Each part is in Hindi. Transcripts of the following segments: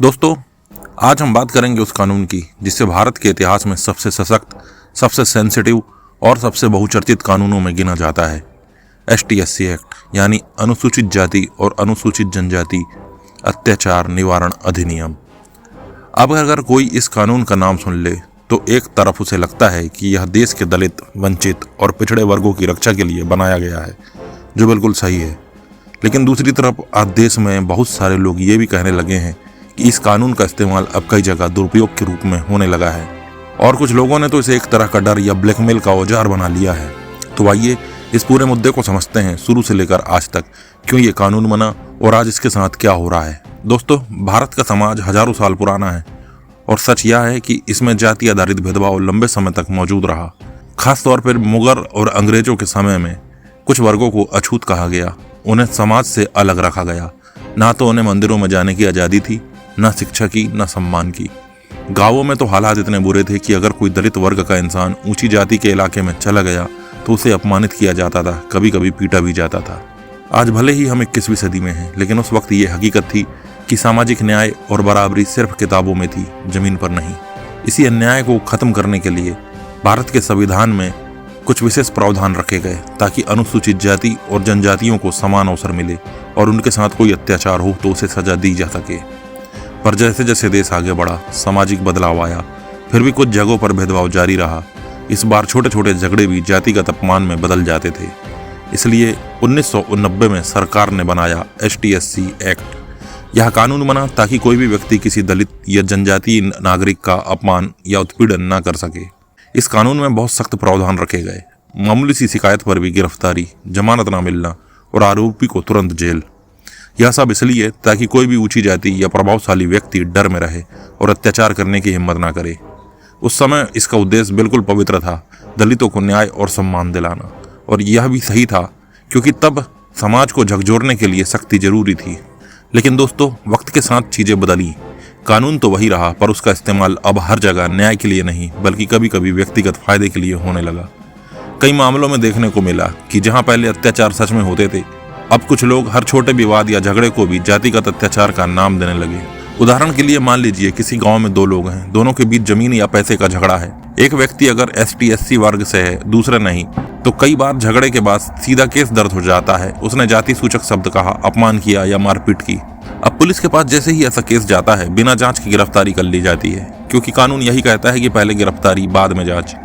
दोस्तों, आज हम बात करेंगे उस कानून की जिससे भारत के इतिहास में सबसे सशक्त, सबसे सेंसिटिव और सबसे बहुचर्चित कानूनों में गिना जाता है ST/SC एक्ट, यानी अनुसूचित जाति और अनुसूचित जनजाति अत्याचार निवारण अधिनियम। अब अगर कोई इस कानून का नाम सुन ले तो एक तरफ उसे लगता है कि यह देश के दलित, वंचित और पिछड़े वर्गों की रक्षा के लिए बनाया गया है, जो बिल्कुल सही है। लेकिन दूसरी तरफ आज देश में बहुत सारे लोग ये भी कहने लगे हैं कि इस कानून का इस्तेमाल अब कई जगह दुरुपयोग के रूप में होने लगा है और कुछ लोगों ने तो इसे एक तरह का डर या ब्लैकमेल का औजार बना लिया है। तो आइए इस पूरे मुद्दे को समझते हैं, शुरू से लेकर आज तक क्यों ये कानून बना और आज इसके साथ क्या हो रहा है। दोस्तों, भारत का समाज हजारों साल पुराना है और सच यह है कि इसमें जाति आधारित भेदभाव लंबे समय तक मौजूद रहा। खासतौर पर मुगल और अंग्रेजों के समय में कुछ वर्गों को अछूत कहा गया, उन्हें समाज से अलग रखा गया। ना तो उन्हें मंदिरों में जाने की आज़ादी थी, न शिक्षा की, न सम्मान की। गांवों में तो हालात इतने बुरे थे कि अगर कोई दलित वर्ग का इंसान ऊंची जाति के इलाके में चला गया तो उसे अपमानित किया जाता था, कभी कभी पीटा भी जाता था। आज भले ही हम 21वीं सदी में हैं, लेकिन उस वक्त ये हकीकत थी कि सामाजिक न्याय और बराबरी सिर्फ किताबों में थी, जमीन पर नहीं। इसी अन्याय को खत्म करने के लिए भारत के संविधान में कुछ विशेष प्रावधान रखे गए ताकि अनुसूचित जाति और जनजातियों को समान अवसर मिले और उनके साथ कोई अत्याचार हो तो उसे सजा दी जा सके। पर जैसे जैसे देश आगे बढ़ा, सामाजिक बदलाव आया, फिर भी कुछ जगहों पर भेदभाव जारी रहा। इस बार छोटे छोटे झगड़े भी जातिगत अपमान में बदल जाते थे। इसलिए 1990 में सरकार ने बनाया ST/SC एक्ट। यह कानून बना ताकि कोई भी व्यक्ति किसी दलित या जनजातीय नागरिक का अपमान या उत्पीड़न न कर सके। इस कानून में बहुत सख्त प्रावधान रखे गए। मामूली सी शिकायत पर भी गिरफ्तारी, जमानत न मिलना और आरोपी को तुरंत जेल। यह सब इसलिए ताकि कोई भी ऊंची जाति या प्रभावशाली व्यक्ति डर में रहे और अत्याचार करने की हिम्मत ना करे। उस समय इसका उद्देश्य बिल्कुल पवित्र था, दलितों को न्याय और सम्मान दिलाना। और यह भी सही था क्योंकि तब समाज को झकझोरने के लिए सख्ती जरूरी थी। लेकिन दोस्तों, वक्त के साथ चीज़ें बदली। कानून तो वही रहा, पर उसका इस्तेमाल अब हर जगह न्याय के लिए नहीं बल्कि कभी कभी व्यक्तिगत फायदे के लिए होने लगा। कई मामलों में देखने को मिला कि जहाँ पहले अत्याचार सच में होते थे, अब कुछ लोग हर छोटे विवाद या झगड़े को भी जातिगत अत्याचार का नाम देने लगे। उदाहरण के लिए मान लीजिए किसी गांव में दो लोग हैं, दोनों के बीच जमीन या पैसे का झगड़ा है। एक व्यक्ति अगर ST/SC वर्ग से है, दूसरे नहीं, तो कई बार झगड़े के बाद सीधा केस दर्ज हो जाता है। उसने जाति सूचक शब्द कहा, अपमान किया या मारपीट की। अब पुलिस के पास जैसे ही ऐसा केस जाता है, बिना जांच की गिरफ्तारी कर ली जाती है, क्योंकि कानून यही कहता है कि पहले गिरफ्तारी बाद में जांच।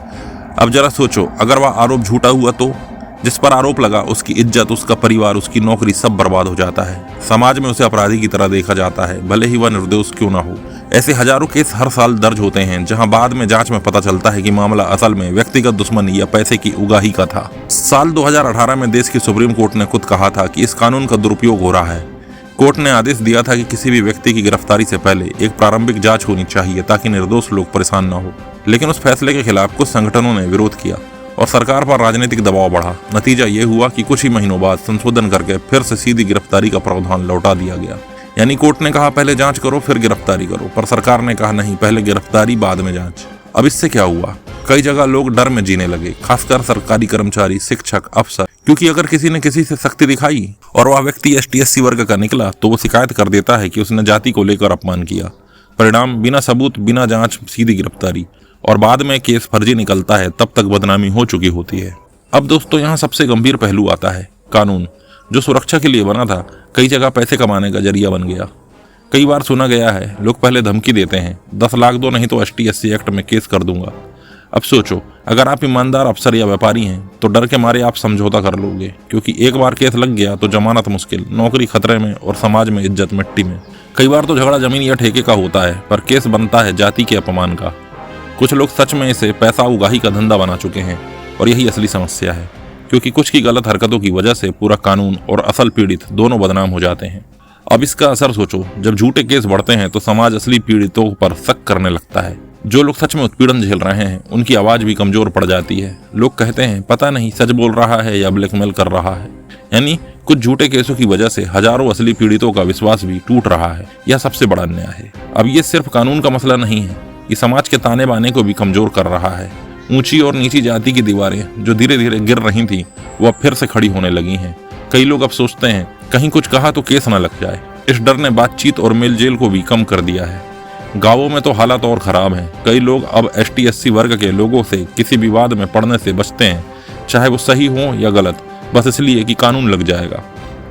अब जरा सोचो, अगर वह आरोप झूठा हुआ तो जिस पर आरोप लगा उसकी इज्जत, उसका परिवार, उसकी नौकरी सब बर्बाद हो जाता है। समाज में उसे अपराधी की तरह देखा जाता है, भले ही वह निर्दोष क्यों ना हो। ऐसे हजारों केस हर साल दर्ज होते हैं जहां बाद में जांच में पता चलता है कि मामला असल में व्यक्तिगत दुश्मनी या पैसे की उगाही का था। साल 2018 में देश की सुप्रीम कोर्ट ने खुद कहा था कि इस कानून का दुरुपयोग हो रहा है। कोर्ट ने आदेश दिया था कि किसी भी व्यक्ति की गिरफ्तारी से पहले एक प्रारंभिक जांच होनी चाहिए ताकि निर्दोष लोग परेशान न हो। लेकिन उस फैसले के खिलाफ कुछ संगठनों ने विरोध किया और सरकार पर राजनीतिक दबाव बढ़ा। नतीजा ये हुआ कि कुछ ही महीनों बाद संशोधन करके फिर से सीधी गिरफ्तारी का प्रावधान लौटा दिया गया। यानी कोर्ट ने कहा पहले जांच करो फिर गिरफ्तारी करो, पर सरकार ने कहा नहीं, पहले गिरफ्तारी बाद में जांच। अब इससे क्या हुआ? कई जगह लोग डर में जीने लगे, खासकर सरकारी कर्मचारी, शिक्षक, अफसर, क्योंकि अगर किसी ने किसी से सख्ती दिखाई और वह व्यक्ति ST/SC वर्ग का निकला तो वो शिकायत कर देता है कि उसने जाति को लेकर अपमान किया। परिणाम, बिना सबूत, बिना जांच सीधी गिरफ्तारी, और बाद में केस फर्जी निकलता है, तब तक बदनामी हो चुकी होती है। अब दोस्तों, यहाँ सबसे गंभीर पहलू आता है। कानून जो सुरक्षा के लिए बना था, कई जगह पैसे कमाने का जरिया बन गया। कई बार सुना गया है लोग पहले धमकी देते हैं, 10 लाख दो नहीं तो ST/SC एक्ट में केस कर दूंगा। अब सोचो, अगर आप ईमानदार अफसर या व्यापारी हैं तो डर के मारे आप समझौता कर लोगे, क्योंकि एक बार केस लग गया तो जमानत मुश्किल, नौकरी खतरे में और समाज में इज्जत मिट्टी में। कई बार तो झगड़ा जमीन या ठेके का होता है, पर केस बनता है जाति के अपमान का। कुछ लोग सच में इसे पैसा उगाही का धंधा बना चुके हैं और यही असली समस्या है, क्योंकि कुछ की गलत हरकतों की वजह से पूरा कानून और असल पीड़ित दोनों बदनाम हो जाते हैं। अब इसका असर सोचो, जब झूठे केस बढ़ते हैं तो समाज असली पीड़ितों पर शक करने लगता है। जो लोग सच में उत्पीड़न झेल रहे हैं उनकी आवाज भी कमजोर पड़ जाती है। लोग कहते हैं पता नहीं सच बोल रहा है या ब्लैकमेल कर रहा है। यानी कुछ झूठे केसों की वजह से हजारों असली पीड़ितों का विश्वास भी टूट रहा है। यह सबसे बड़ा अन्याय है। अब ये सिर्फ कानून का मसला नहीं है, ये समाज के ताने बाने को भी कमजोर कर रहा है। ऊंची और नीची जाति की दीवारें जो धीरे धीरे गिर रही थी वो अब फिर से खड़ी होने लगी हैं। कई लोग अब सोचते हैं कहीं कुछ कहा तो केस न लग जाए, इस डर ने बातचीत और मेलजेल को भी कम कर दिया है। गांवों में तो हालात और ख़राब हैं। कई लोग अब ST/SC वर्ग के लोगों से किसी विवाद में पड़ने से बचते हैं, चाहे वो सही हो या गलत, बस इसलिए कि कानून लग जाएगा।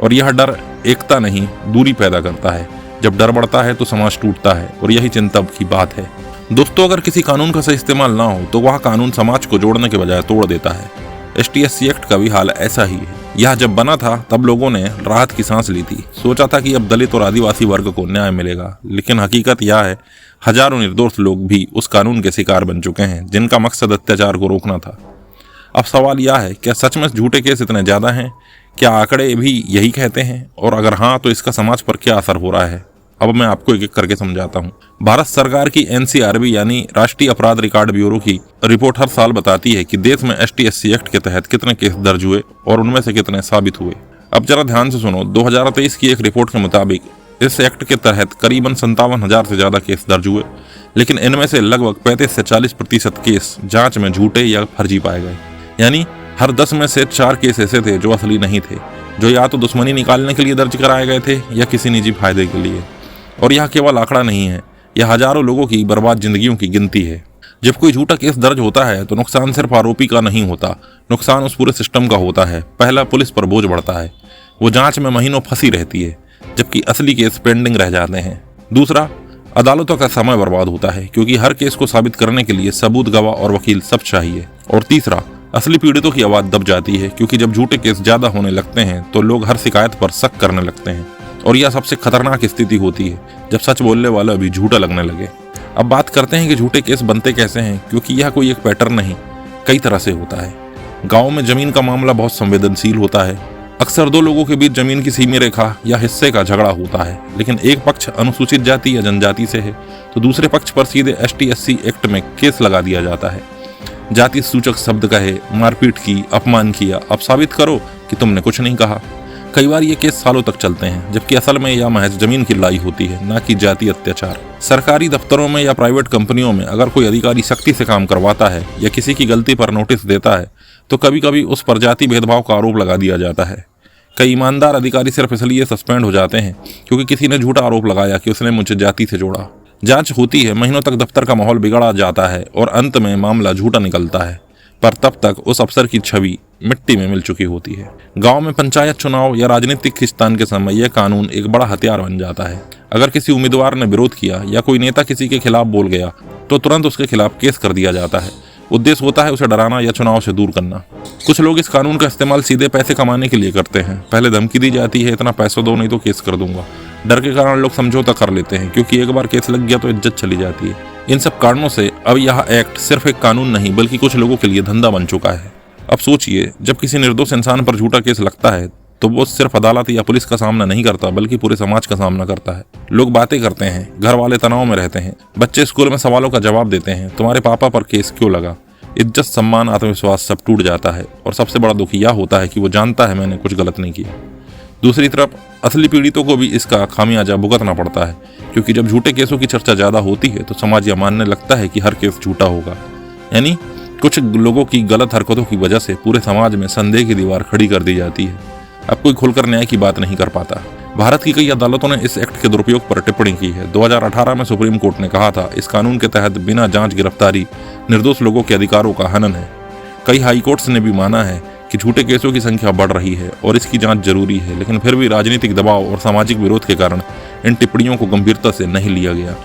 और यह डर एकता नहीं, दूरी पैदा करता है। जब डर बढ़ता है तो समाज टूटता है, और यही चिंता की बात है। दोस्तों, अगर किसी कानून का सही इस्तेमाल ना हो तो वह कानून समाज को जोड़ने के बजाय तोड़ देता है। ST/SC एक्ट का भी हाल ऐसा ही है। यह जब बना था तब लोगों ने राहत की सांस ली थी, सोचा था कि अब दलित और आदिवासी वर्ग को न्याय मिलेगा। लेकिन हकीकत यह है, हजारों निर्दोष लोग भी उस कानून के शिकार बन चुके हैं जिनका मकसद अत्याचार को रोकना था। अब सवाल यह है, क्या सच में झूठे केस इतने ज़्यादा हैं? क्या आंकड़े भी यही कहते हैं? और अगर हाँ, तो इसका समाज पर क्या असर हो रहा है? अब मैं आपको एक एक करके समझाता हूँ। भारत सरकार की NCRB यानी राष्ट्रीय अपराध रिकॉर्ड ब्यूरो की रिपोर्ट हर साल बताती है कि देश में ST/SC एक्ट के तहत कितने केस दर्ज हुए और उनमें से कितने साबित हुए। अब जरा ध्यान से सुनो। 2023 की एक रिपोर्ट के मुताबिक इस एक्ट के तहत करीबन 57,000 से ज़्यादा केस दर्ज हुए, लेकिन इनमें से लगभग 35 से 40% केस जाँच में झूठे या फर्जी पाए गए। यानी हर 10 में से 4 केस ऐसे थे जो असली नहीं थे, जो या तो दुश्मनी निकालने के लिए दर्ज कराए गए थे या किसी निजी फायदे के लिए। और यह केवल आंकड़ा नहीं है, यह हजारों लोगों की बर्बाद जिंदगियों की गिनती है। जब कोई झूठा केस दर्ज होता है तो नुकसान सिर्फ आरोपी का नहीं होता, नुकसान उस पूरे सिस्टम का होता है। पहला, पुलिस पर बोझ बढ़ता है, वो जांच में महीनों फंसी रहती है, जबकि असली केस पेंडिंग रह जाते हैं। दूसरा, अदालतों का समय बर्बाद होता है, क्योंकि हर केस को साबित करने के लिए सबूत, गवाह और वकील सब चाहिए। और तीसरा, असली पीड़ितों की आवाज़ दब जाती है, क्योंकि जब झूठे केस ज़्यादा होने लगते हैं तो लोग हर शिकायत पर शक करने लगते हैं। और यह सबसे खतरनाक स्थिति होती है जब सच बोलने वाला भी झूठा लगने लगे। अब बात करते हैं कि झूठे केस बनते कैसे हैं, क्योंकि यह कोई एक पैटर्न नहीं, कई तरह से होता है। गाँव में जमीन का मामला बहुत संवेदनशील होता है। अक्सर दो लोगों के बीच जमीन की सीमा रेखा या हिस्से का झगड़ा होता है, लेकिन एक पक्ष अनुसूचित जाति या जनजाति से है तो दूसरे पक्ष पर सीधे ST/SC एक्ट में केस लगा दिया जाता है। जाति सूचक शब्द कहे, मारपीट की, अपमान किया, अब साबित करो कि तुमने कुछ नहीं कहा। कई बार ये केस सालों तक चलते हैं, जबकि असल में यह महज जमीन की लड़ाई होती है, ना कि जाति अत्याचार। सरकारी दफ्तरों में या प्राइवेट कंपनियों में अगर कोई अधिकारी सख्ती से काम करवाता है या किसी की गलती पर नोटिस देता है तो कभी कभी उस पर जाति भेदभाव का आरोप लगा दिया जाता है। कई ईमानदार अधिकारी सिर्फ इसलिए सस्पेंड हो जाते हैं क्योंकि किसी ने झूठा आरोप लगाया कि उसने मुझे जाति से जोड़ा। जांच होती है, महीनों तक दफ्तर का माहौल बिगड़ा जाता है और अंत में मामला झूठा निकलता है, पर तब तक उस अफसर की छवि मिट्टी में मिल चुकी होती है। गांव में पंचायत चुनाव या राजनीतिक खींचतान के समय यह कानून एक बड़ा हथियार बन जाता है। अगर किसी उम्मीदवार ने विरोध किया या कोई नेता किसी के खिलाफ बोल गया तो तुरंत उसके खिलाफ केस कर दिया जाता है। उद्देश्य होता है उसे डराना या चुनाव से दूर करना। कुछ लोग इस कानून का इस्तेमाल सीधे पैसे कमाने के लिए करते हैं। पहले धमकी दी जाती है, इतना पैसा दो नहीं तो केस कर दूंगा। डर के कारण लोग समझौता कर लेते हैं, क्योंकि एक बार केस लग गया तो इज्जत चली जाती है। इन सब कारणों से अब यह एक्ट सिर्फ एक कानून नहीं बल्कि कुछ लोगों के लिए धंधा बन चुका है। अब सोचिए, जब किसी निर्दोष इंसान पर झूठा केस लगता है तो वो सिर्फ अदालत या पुलिस का सामना नहीं करता बल्कि पूरे समाज का सामना करता है। लोग बातें करते हैं, घर वाले तनाव में रहते हैं, बच्चे स्कूल में सवालों का जवाब देते हैं, तुम्हारे पापा पर केस क्यों लगा। इज्जत, सम्मान, आत्मविश्वास सब टूट जाता है। और सबसे बड़ा दुख यह होता है कि वो जानता है मैंने कुछ गलत नहीं किया। दूसरी तरफ असली पीड़ितों को भी इसका खामियाजा भुगतना पड़ता है, क्योंकि जब झूठे केसों की चर्चा ज़्यादा होती है तो समाज यह मानने लगता है कि हर केस झूठा होगा। यानी कुछ लोगों की गलत हरकतों की वजह से पूरे समाज में संदेह की दीवार खड़ी कर दी जाती है। अब कोई खुलकर न्याय की बात नहीं कर पाता। भारत की कई अदालतों ने इस एक्ट के दुरुपयोग पर टिप्पणी की है। 2018 में सुप्रीम कोर्ट ने कहा था इस कानून के तहत बिना जांच गिरफ्तारी निर्दोष लोगों के अधिकारों का हनन है। कई हाई कोर्ट्स ने भी माना है कि झूठे केसों की संख्या बढ़ रही है और इसकी जांच जरूरी है, लेकिन फिर भी राजनीतिक दबाव और सामाजिक विरोध के कारण इन टिप्पणियों को गंभीरता से नहीं लिया गया।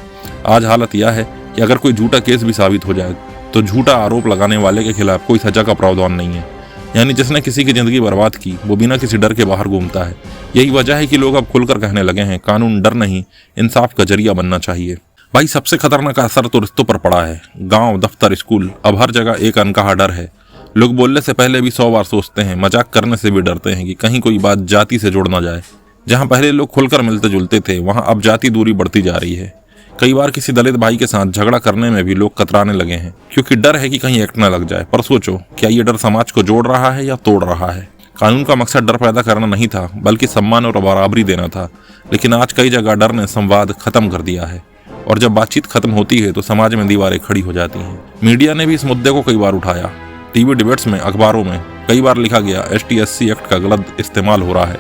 आज हालत यह है कि अगर कोई झूठा केस भी साबित हो जाए तो झूठा आरोप लगाने वाले के खिलाफ कोई सजा का प्रावधान नहीं है। यानी जिसने किसी की जिंदगी बर्बाद की वो बिना किसी डर के बाहर घूमता है। यही वजह है कि लोग अब खुलकर कहने लगे हैं कानून डर नहीं, इंसाफ का जरिया बनना चाहिए। भाई, सबसे खतरनाक असर तो रिश्तों पर पड़ा है। गांव, दफ्तर, स्कूल, अब हर जगह एक अनकहा डर है। लोग बोलने से पहले भी 100 बार सोचते हैं, मजाक करने से भी डरते हैं कि कहीं कोई बात जाति से जोड़ ना जाए। जहां पहले लोग खुलकर मिलते जुलते थे वहां अब जाति दूरी बढ़ती जा रही है। कई बार किसी दलित भाई के साथ झगड़ा करने में भी लोग कतराने लगे हैं, क्योंकि डर है कि कहीं एक्ट न लग जाए। पर सोचो, क्या ये डर समाज को जोड़ रहा है या तोड़ रहा है? कानून का मकसद डर पैदा करना नहीं था बल्कि सम्मान और बराबरी देना था, लेकिन आज कई जगह डर ने संवाद खत्म कर दिया है। और जब बातचीत खत्म होती है तो समाज में दीवारें खड़ी हो जाती हैं। मीडिया ने भी इस मुद्दे को कई बार उठाया। टीवी डिबेट्स में, अखबारों में कई बार लिखा गया ST/SC एक्ट का गलत इस्तेमाल हो रहा है।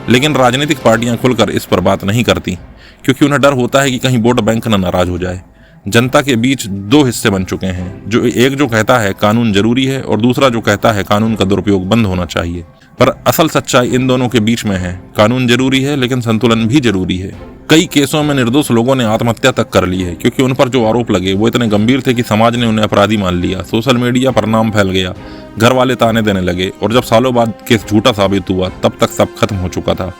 लेकिन राजनीतिक पार्टियां खुलकर इस पर बात नहीं करती, क्योंकि उन्हें डर होता है कि कहीं वोट बैंक न नाराज हो जाए। जनता के बीच दो हिस्से बन चुके हैं, जो कहता है कानून जरूरी है और दूसरा जो कहता है कानून का दुरुपयोग बंद होना चाहिए। पर असल सच्चाई इन दोनों के बीच में है। कानून जरूरी है, लेकिन संतुलन भी जरूरी है। कई केसों में निर्दोष लोगों ने आत्महत्या तक कर ली है, क्योंकि उन पर जो आरोप लगे वो इतने गंभीर थे कि समाज ने उन्हें अपराधी मान लिया। सोशल मीडिया पर नाम फैल गया, घर वाले ताने देने लगे, और जब सालों बाद केस झूठा साबित हुआ तब तक सब खत्म हो चुका था।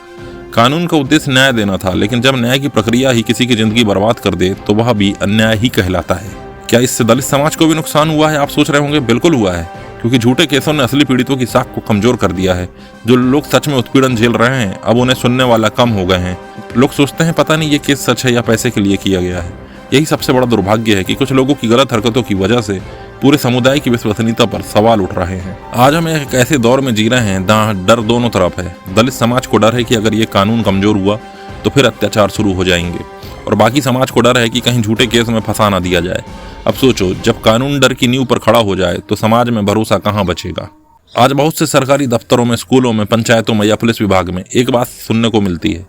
कानून का उद्देश्य न्याय देना था, लेकिन जब न्याय की प्रक्रिया ही किसी की जिंदगी बर्बाद कर दे तो वह भी अन्याय ही कहलाता है। क्या इससे दलित समाज को भी नुकसान हुआ है, आप सोच रहे होंगे। बिल्कुल हुआ है, क्योंकि झूठे केसों ने असली पीड़ितों की साख को कमजोर कर दिया है। जो लोग सच में उत्पीड़न झेल रहे हैं, अब उन्हें सुनने वाला कम हो गए हैं। लोग सोचते हैं पता नहीं ये केस सच है या पैसे के लिए किया गया है। यही सबसे बड़ा दुर्भाग्य है कि कुछ लोगों की गलत हरकतों की वजह से पूरे समुदाय की विश्वसनीयता पर सवाल उठ रहे हैं। आज हम एक ऐसे दौर में जी रहे हैं जहाँ डर दोनों तरफ है। दलित समाज को डर है कि अगर ये कानून कमजोर हुआ तो फिर अत्याचार शुरू हो जाएंगे, और बाकी समाज को डर है कि कहीं झूठे केस में फंसा ना दिया जाए। अब सोचो, जब कानून डर की नींव पर खड़ा हो जाए तो समाज में भरोसा कहाँ बचेगा। आज बहुत से सरकारी दफ्तरों में, स्कूलों में, पंचायतों में या पुलिस विभाग में एक बात सुनने को मिलती है,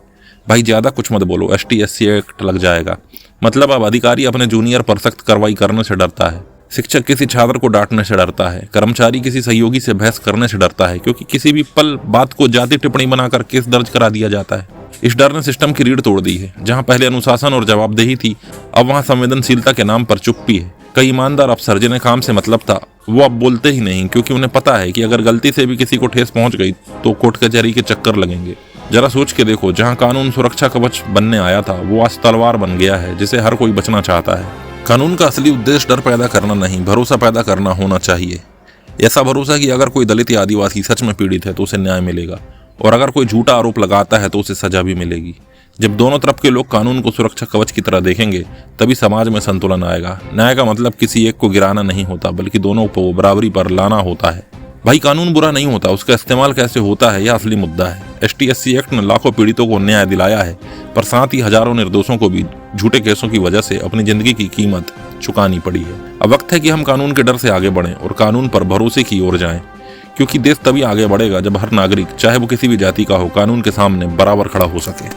भाई ज्यादा कुछ मत बोलो, ST/SC एक्ट लग जाएगा। मतलब अब अधिकारी अपने जूनियर पर सख्त कार्रवाई करने से डरता है, शिक्षक किसी छात्र को डांटने से डरता है, कर्मचारी किसी सहयोगी से बहस करने से डरता है, क्योंकि किसी भी पल बात को जाति टिप्पणी बनाकर केस दर्ज करा दिया जाता है। इस डर ने सिस्टम की रीढ़ तोड़ दी है। जहां पहले अनुशासन और जवाबदेही थी, अब वहां संवेदनशीलता के नाम पर चुप्पी है। कई ईमानदार अफसर जिन्हें काम से मतलब था, वो अब बोलते ही नहीं, क्योंकि उन्हें पता है कि अगर गलती से भी किसी को ठेस पहुंच गई तो कोर्ट कचहरी के चक्कर लगेंगे। जरा सोच के देखो, जहां कानून सुरक्षा कवच बनने आया था, वो आज तलवार बन गया है जिसे हर कोई बचना चाहता है। कानून का असली उद्देश्य डर पैदा करना नहीं, भरोसा पैदा करना होना चाहिए। ऐसा भरोसा कि अगर कोई दलित या आदिवासी सच में पीड़ित है तो उसे न्याय मिलेगा, और अगर कोई झूठा आरोप लगाता है तो उसे सजा भी मिलेगी। जब दोनों तरफ के लोग कानून को सुरक्षा कवच की तरह देखेंगे, तभी समाज में संतुलन आएगा। न्याय का मतलब किसी एक को गिराना नहीं होता, बल्कि दोनों को बराबरी पर लाना होता है। भाई, कानून बुरा नहीं होता, उसका इस्तेमाल कैसे होता है यह असली मुद्दा है। ST/SC एक्ट ने लाखों पीड़ितों को न्याय दिलाया है, पर साथ ही हजारों निर्दोषों को भी झूठे केसों की वजह से अपनी जिंदगी की कीमत चुकानी पड़ी है। अब वक्त है कि हम कानून के डर से आगे बढ़ें और कानून पर भरोसे की ओर जाएं, क्योंकि देश तभी आगे बढ़ेगा जब हर नागरिक, चाहे वो किसी भी जाति का हो, कानून के सामने बराबर खड़ा हो सके।